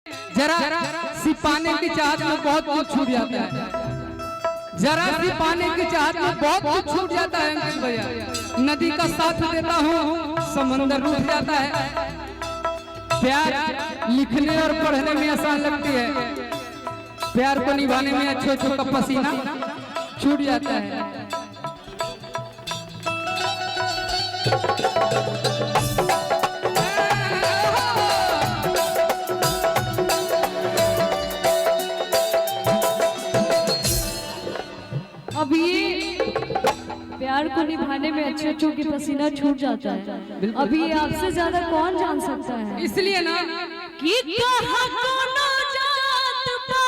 जरा सी पाने की चाहत में बहुत कुछ छूट जाता है, जरा सी पाने की चाहत में बहुत कुछ छूट जाता है अंकित भैया। नदी का साथ देता हूँ समंदर रूठ जाता है। प्यार लिखने और पढ़ने में आसान लगती है, प्यार को निभाने में अच्छो अच्छो का पसीना छूट जाता है। अब ये प्यार को निभाने में अच्छे अच्छों की पसीना छूट जाता है। अभी ये आपसे ज्यादा कौन जान सकता है, इसलिए ना कि कहाँ कोनो जात पात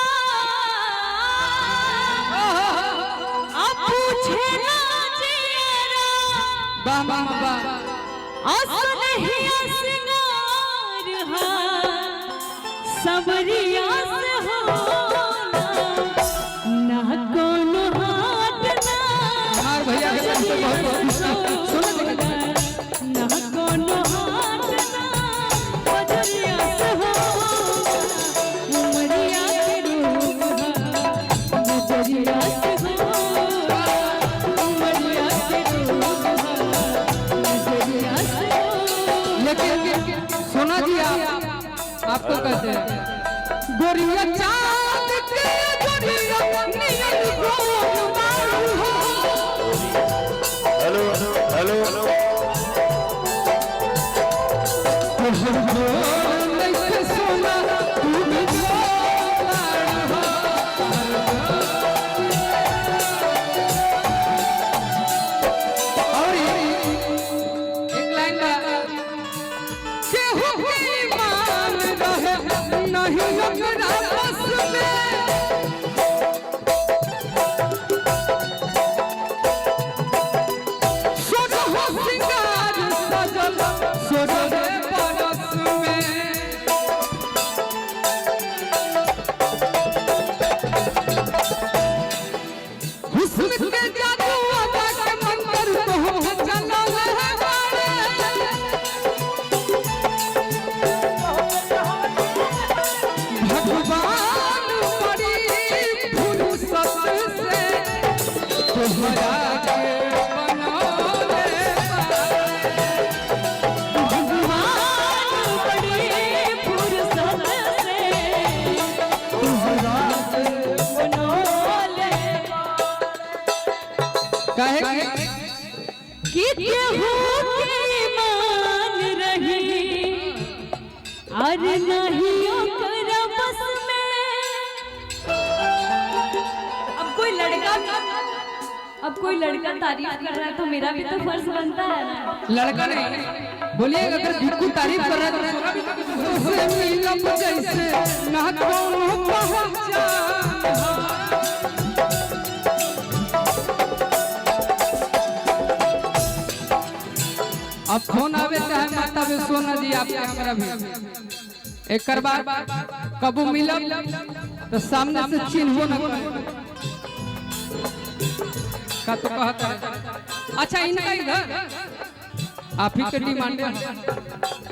पूछे ना जियरा, असलहिया सिंगार हा सबरिया से होला ना कोनो हाथ ना हमार भैया के नाम से बहुत सुनो ना कोनो हाथ ना बजरिया से होला उमरिया के रूप हा बजरिया से होला उमरिया के रूप हा बजरिया से होला। लेकिन सोना जी आपको कहते हैं गोरिया चांद के गोरिया नील गोल बारू हो। हेलो हेलो लेके सोना तू भी गोल हो। और एक लाइन केहू के मान रहे नहीं ओकरा बस में। सोरहो सिंगार सजल सोरहे बरस में। हुस्न के जादू अदा के मंतर तो चलावे है बारे। भगवान बड़ी फुर्सत से तोहरा के बनौले भगवान बड़ी फुर्सत से तुहरा बनौले काहे कि केहू के मान रही अरे नहीं ओकरा बस में। अब कोई लड़का तारीफ कर रहा है तो मेरा भी तो फर्ज बनता है ना। लड़का नहीं बोलिए, अगर बिल्कुल तारीफ कर रहा है तो उससे मिलब जैसे ना कोनो पहचान। अब फोन आवे चाहे माता भी सोना जी आपके हमरा भी एक बार कबू मिलब तो सामने से चिन्हो न का तो कहता है। अच्छा इनका इधर आप ही के डिमांड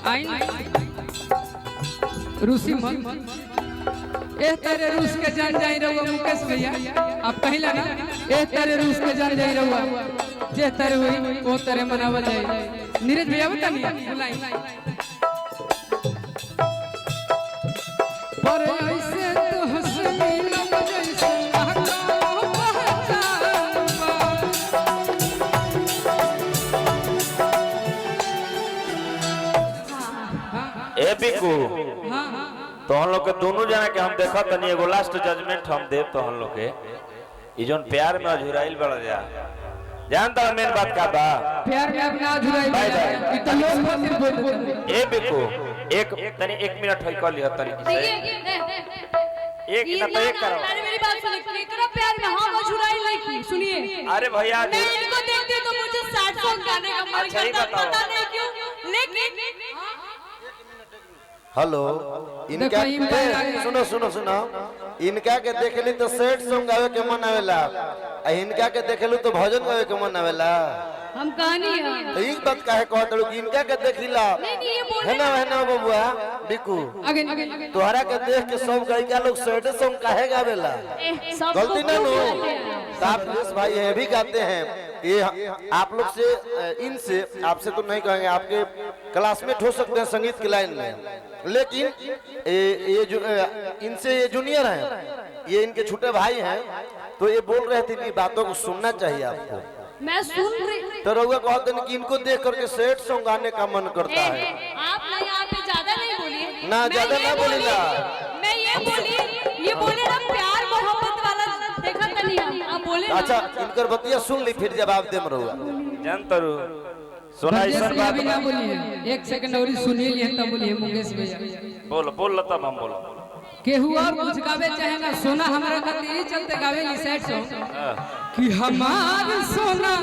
आई रूसी मत ए तेरे रूस के जान जाई रहुआ मुकेश भैया आप कहिला ना ए तेरे रूस के जान जाई रहुआ जे तेरे हुई वो तेरे मनावल जाई। नीरज भैया बता नहीं बुलाई पर ऐसे तो हंसनी लग जैसे ए बिकू तो हम लोग के दोनों जना के हम देखा तनी एगो लास्ट जजमेंट हम देव तो हम लोग के ई जोन प्यार में अझुराइल बड़ जा जानता है मेन बात का बा प्यार में अपना अधूराई इतना लोग बोल ए बिकू एक तनी 1 मिनट होई कर लिया तनी एक ना तो एक करो। अरे मेरी बात सुनिए, इतना प्यार में हम अझुराई नहीं सुनिए। अरे भैया मैं इनको देखती तो मुझे 60 सॉन्ग गाने का मन अच्छा, ही करता बताओ। पता नहीं क्यों लेकिन हेलो इनका सुनो सुनो सुनो इनका के देखली तो सैड सॉन्ग गावे के मन आवेला, इनका के देखलू तो भजन गावे के मन आवेला। हम कहानी है तो एक बात काहे कहत कि इनका के देखिला नहीं ये बोल है ना बबुआ बिकू आगे तोहरा के देख के सब गायिका लोग सैड सॉन्ग काहे गावेला सबको गलती ना क्यों नो बोलते हैं? साफ भाई ये भी गाते हैं ये आप लोग से इनसे आपसे तो नहीं कहेंगे आपके क्लासमेट हो सकते हैं संगीत की लाइन में लेकिन ये जो इनसे ये जूनियर हैं ये इनके छोटे भाई हैं तो ये बोल रहे थे कि बातों को सुनना चाहिए आपको मैं सुन रही तो रउआ कहते हैं कि इनको देख करके सैड सॉन्ग गाने का मन करता है आप ना यहाँ पे ज्यादा नहीं बोलिए ना ज्यादा ना बोलिला मैं ये बोले ना प्यार मोहब्बत वाला देखा था नहीं आप बोले ना। अच्छा इनकर बतिया सुन ली फिर जवाब दे रहुआ जनतरू सुना ब्रजेश ऐसा भैया बात भी ना बोलिए एक सेकंड और सुनिए लिए तब बोलिए मुकेश भैया बोल तब हम बोलो केहू और कुछ गावे चाहे ना सोना हमारा खातिर ही चलते गावे ली सैड सॉन्ग कि हमार सोना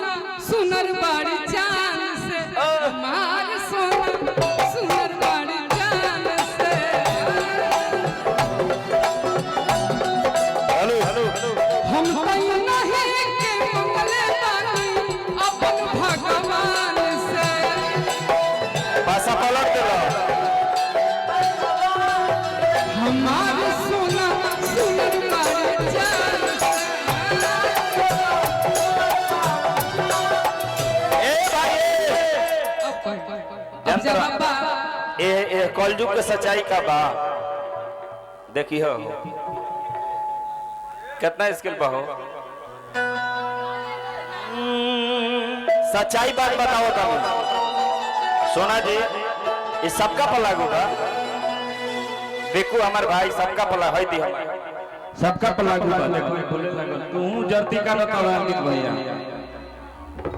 सुनर बाड़ी जान से हमार सोना सुनर बाड़ी जान से हेलो हम कहीं नहीं के मंगले बानी अपन भगवान से पासा पलट दे हमार सोना सुनर बाड़ी जान से ए भाई अब जवाब बा ए कलयुग के सच्चाई का बा देखी हो कितना स्किल बा हो सच्चाई बात बताओ तुम सोना जी ये सबका पर लागू बा देखो हमार भाई सबका पर है दी हमार सबका लागू बा देखो बोले लगल तू जर्ती का रतवा अंकित भैया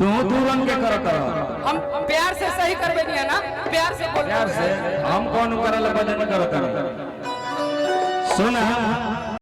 तू रंग के करत रह हम प्यार से सही करबे नहीं ना प्यार से बोल प्यार से हम कौन करल बदन करत रह सुन